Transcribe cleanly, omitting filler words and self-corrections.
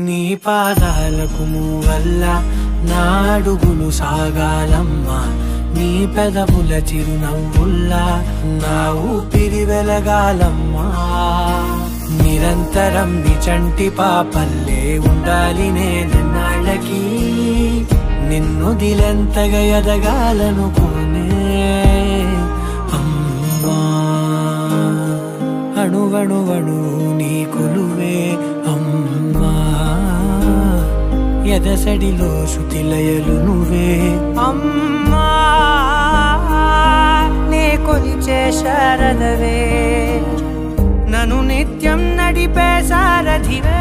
నీ పాదాలకు మూవల్ల నా అడుగులు సాగాలమ్మా నీ పెదవుల చిరునవ్వుల్లా నా ఊపిరి వెలగాలమ్మా నిరంతరం నిచంటి పాపల్లే ఉండాలి నేనెన్నాళ్ళకి నిన్ను దిలెంతగా ఎదగాలనుకోనే అమ్మా అణువణువణు నీ కొలువే అమ్మా ఎదసడిలో శృతిలయలు నువ్వే అమ్మా నే కొలిచే శారదవే నన్ను నిత్యం నడిపే సారథివే